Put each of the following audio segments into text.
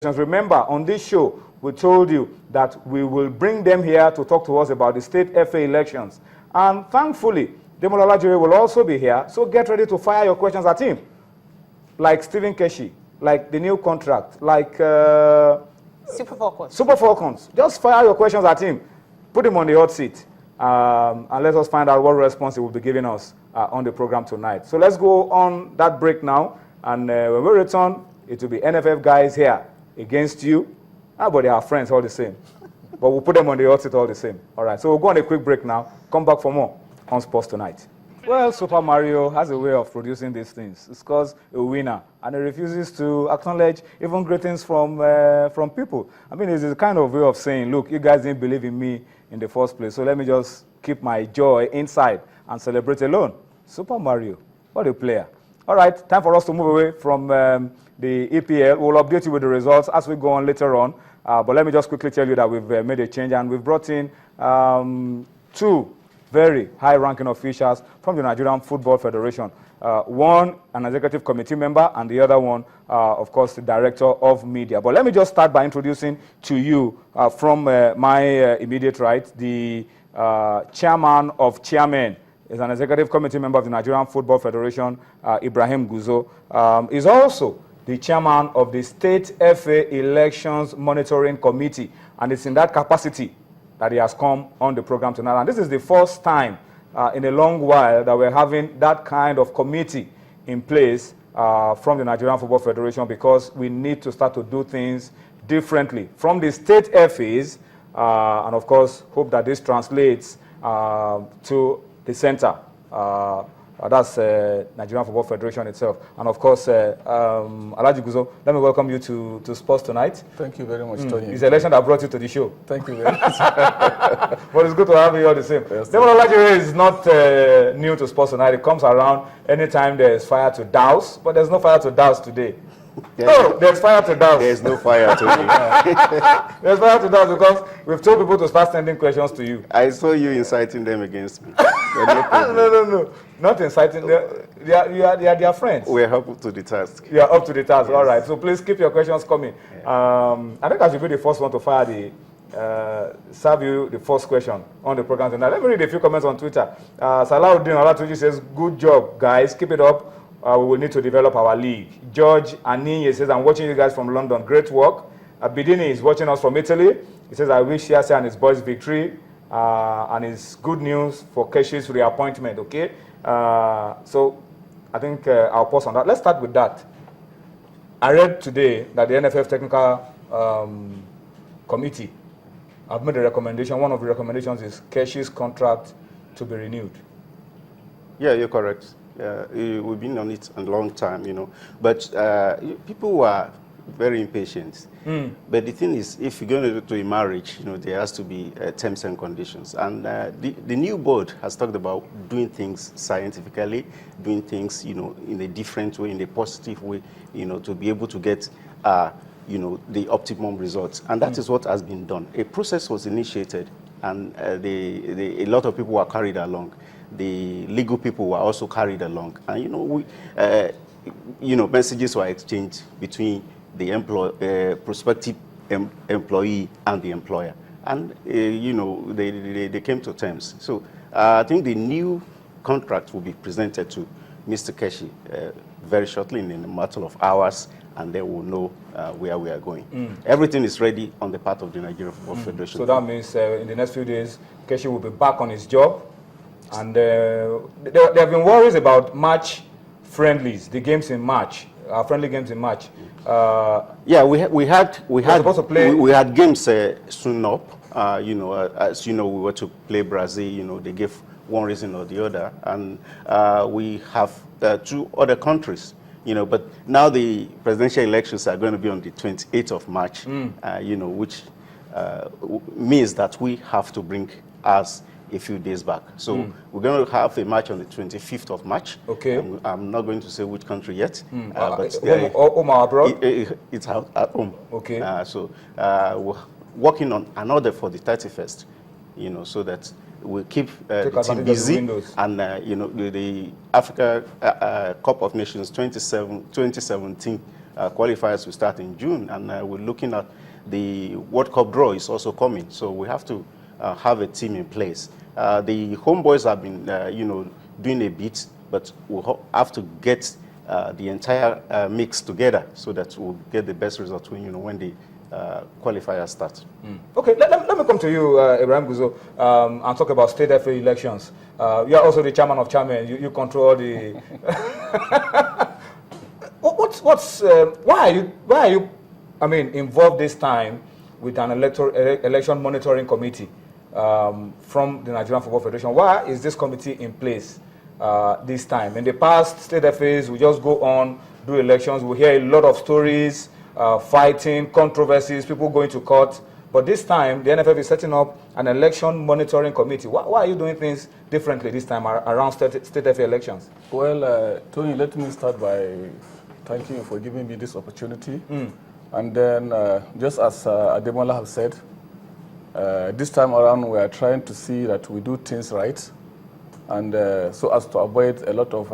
Remember, on this show, we told you that we will bring them here to talk to us about the state FA elections. And thankfully, Demola Lajire will also be here, so get ready to fire your questions at him. Like Stephen Keshi, like the new contract, like Super Falcons. Super Falcons. Just fire your questions at him. Put him on the hot seat. And let us find out what response he will be giving us on the program tonight. So let's go on that break now. And when we return, it will be NFF guys here against you. But they are friends all the same. But we'll put them on the hot seat all the same. All right, so we'll go on a quick break now. Come back for more on Sports Tonight. Well, Super Mario has a way of producing these things. It's called a winner, and he refuses to acknowledge even greetings from people. I mean, it's a kind of way of saying, look, you guys didn't believe in me in the first place, so let me just keep my joy inside and celebrate alone. Super Mario, what a player. All right, time for us to move away from the EPL. We'll update you with the results as we go on later on. But let me just quickly tell you that we've made a change, and we've brought in two very high-ranking officials from the Nigerian Football Federation. One, an executive committee member, and the other one, of course, the director of media. But let me just start by introducing to you from my immediate right, the chairman of chairmen. Is an executive committee member of the Nigerian Football Federation, Ibrahim Guzo. Is also the chairman of the State FA Elections Monitoring Committee, and it's in that capacity that he has come on the program tonight. And this is the first time in a long while that we're having that kind of committee in place from the Nigerian Football Federation, because we need to start to do things differently from the state FAs, and of course hope that this translates to the center. That's Nigerian Football Federation itself. And of course, Alhaji Guzo, let me welcome you to Sports Tonight. Thank you very much, Tony. It's the election that brought you to the show. Thank you very much. But it's good to have you all the same. Yes, Alhaji is not new to Sports Tonight. It comes around anytime there's fire to douse, but there's no fire to douse today. Oh, there's fire to douse. There's no fire today. There's fire to douse because we've told people to start sending questions to you. I saw you inciting them against me. No. Not inciting them. They are their friends. We're up to the task. You are up to the task. Yes. All right. So please keep your questions coming. Yeah. I think I should be the first one to fire serve you the first question on the program tonight. Let me read a few comments on Twitter. Salahuddin Olatuji says, good job, guys. Keep it up. We will need to develop our league. George Aniye says, I'm watching you guys from London. Great work. Bidini is watching us from Italy. He says, I wish Yase and his boys victory. And it's good news for Keshi's reappointment, okay? So I think I'll pause on that. Let's start with that. I read today that the NFF Technical Committee have made a recommendation. One of the recommendations is Keshi's contract to be renewed. Yeah, you're correct. We've been on it a long time, you know. But people were very impatient. But the thing is, if you're going to do a marriage, you know, there has to be terms and conditions. And the new board has talked about doing things scientifically, doing things, you know, in a different way, in a positive way, you know, to be able to get, you know, the optimum results. And that is what has been done. A process was initiated, and a lot of people were carried along. The legal people were also carried along. And, you know, messages were exchanged between the prospective employee and the employer. And, you know, they came to terms. So I think the new contract will be presented to Mr. Keshi very shortly, in a matter of hours, and they will know where we are going. Everything is ready on the part of the Nigerian Football Federation. So that means in the next few days, Keshi will be back on his job. And there have been worries about March friendlies, the games in March, friendly games in March. Yeah, we had games soon up. You know, as you know, we were to play Brazil. You know, they gave one reason or the other, and we have two other countries. You know, but now the presidential elections are going to be on the 28th of March. You know, which means that we have to bring us a few days back. So we're going to have a match on the 25th of March. Okay. I'm not going to say which country yet. But home or abroad? It's out at home. Okay. So we're working on another for the 31st, you know, so that we'll keep the team busy. And, you know, the Africa Cup of Nations 2017 qualifiers will start in June, and we're looking at the World Cup draw is also coming. So we have to have a team in place. The homeboys have been, doing a bit, but we'll have to get the entire mix together so that we'll get the best result when the qualifiers start. Okay, let me come to you, Ibrahim Guzo, and talk about state FA elections. You are also the chairman of chairmen. You control the. Why are you? I mean, involved this time with an election monitoring committee from the Nigerian Football Federation. Why is this committee in place this time? In the past, state FAs, we just go on, do elections. We hear a lot of stories, fighting, controversies, people going to court. But this time, the NFF is setting up an election monitoring committee. Why are you doing things differently this time around state FA elections? Well, Tony, let me start by thanking you for giving me this opportunity. And then, just as Ademola have said, this time around we are trying to see that we do things right, and so as to avoid a lot of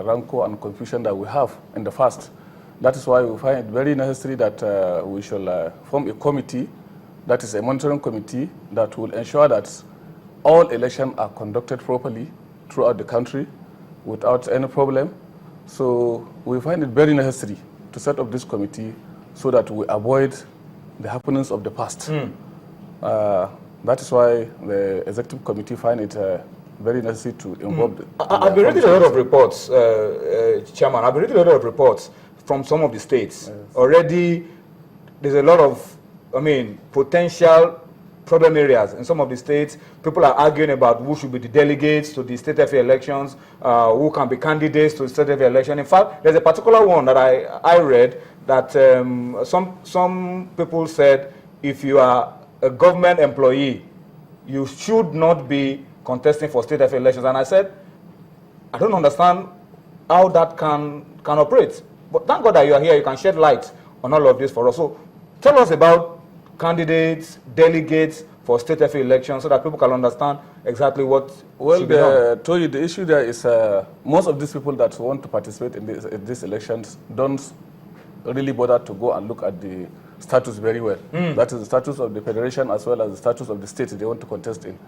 rancor and confusion that we have in the past. That is why we find it very necessary that we shall form a committee, that is a monitoring committee, that will ensure that all elections are conducted properly throughout the country without any problem. So we find it very necessary to set up this committee so that we avoid the happenings of the past. That is why the executive committee find it very necessary to involve. I've been reading a lot of reports, Chairman. I've been reading a lot of reports from some of the states. Yes. Already, there's a lot of, potential problem areas in some of the states. People are arguing about who should be the delegates to the state FA elections, who can be candidates to the state FA election. In fact, there's a particular one that I read that some people said if you are a government employee, you should not be contesting for state FA elections. And I said, I don't understand how that can operate. But thank God that you are here. You can shed light on all of this for us. So tell us about candidates, delegates for state FA elections so that people can understand exactly what should be done. Told the issue there is most of these people that want to participate in these elections don't really bother to go and look at the status very well. That is the status of the federation as well as the status of the state they want to contest in.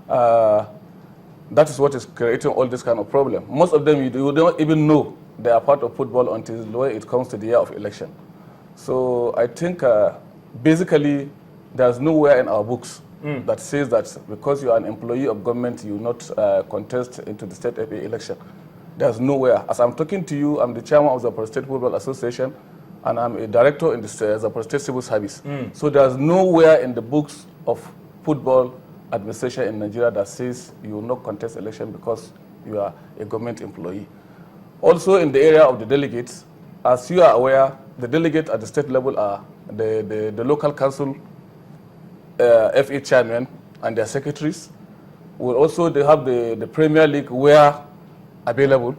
That is what is creating all this kind of problem. Most of them, you don't even know they are part of football until when it comes to the year of election. So I think basically there's nowhere in our books that says that because you are an employee of government, you will not contest into the state FA election. There's nowhere. As I'm talking to you, I'm the chairman of the Zapara State Football Association, and I'm a director in the Zapara State Civil Service. So there's nowhere in the books of football administration in Nigeria that says you will not contest election because you are a government employee. Also in the area of the delegates, as you are aware, the delegates at the state level are the local council FA chairmen and their secretaries. They have the Premier League where available.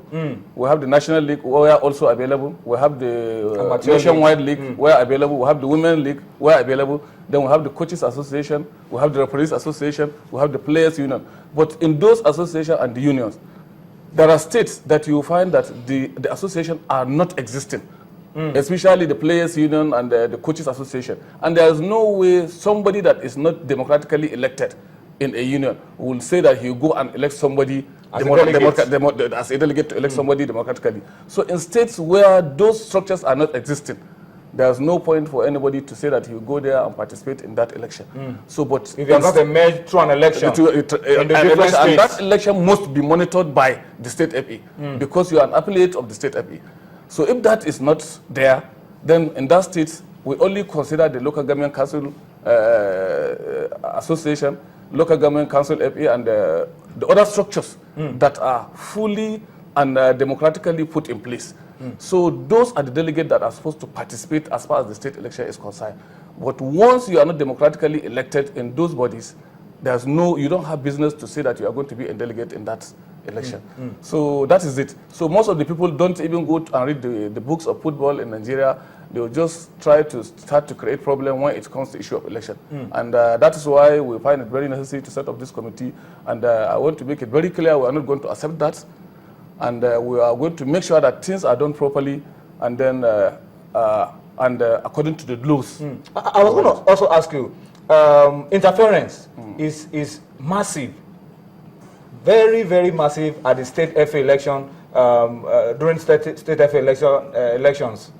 We have the National League where also available. We have the Nationwide League where available. We have the Women League where available. Then we have the Coaches Association. We have the Referees Association. We have the Players Union. But in those associations and the unions, there are states that you find that the association are not existing, especially the Players Union and the Coaches Association. And there is no way somebody that is not democratically elected in a union will say that he will go and elect somebody as a delegate to elect somebody democratically. So in states where those structures are not existing, there's no point for anybody to say that he will go there and participate in that election. So, but if you are not emerged through an election, and that election must be monitored by the state FA because you are an affiliate of the state FA. So if that is not there, then in that state, we only consider the local government council association, local government council FA, and the other structures that are fully and democratically put in place. So those are the delegates that are supposed to participate as far as the state election is concerned. But once you are not democratically elected in those bodies, you don't have business to say that you are going to be a delegate in that election. So that is it. So most of the people don't even go and read the books of football in Nigeria. They will just try to start to create problem when it comes to the issue of election. And that is why we find it very necessary to set up this committee. And I want to make it very clear we are not going to accept that. And we are going to make sure that things are done properly. And then and according to the laws. I was going to also ask you, interference is massive, very, very massive at the state FA election, during state FA elections.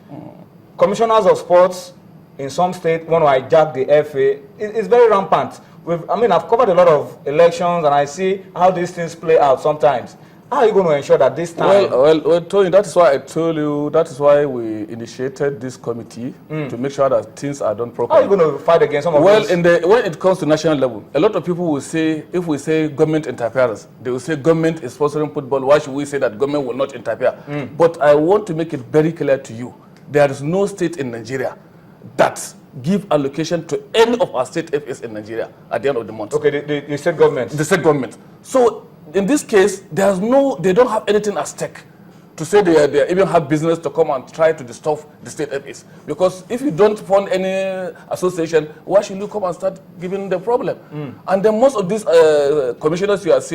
Commissioners of sports in some states want to hijack the FA. It's very rampant. I've covered a lot of elections, and I see how these things play out sometimes. How are you going to ensure that this time? Well, Tony, that is why I told you, that is why we initiated this committee to make sure that things are done properly. How are you going to fight against some of those? Well, when it comes to national level, a lot of people will say, if we say government interference, they will say government is sponsoring football. Why should we say that government will not interfere? But I want to make it very clear to you, there is no state in Nigeria that give allocation to any of our state FAs in Nigeria at the end of the month. Okay, the state government. The state government. So in this case, they don't have anything at stake to say they even have business to come and try to disturb the state FAs. Because if you don't fund any association, why should you come and start giving the problem? And then most of these commissioners you are seeing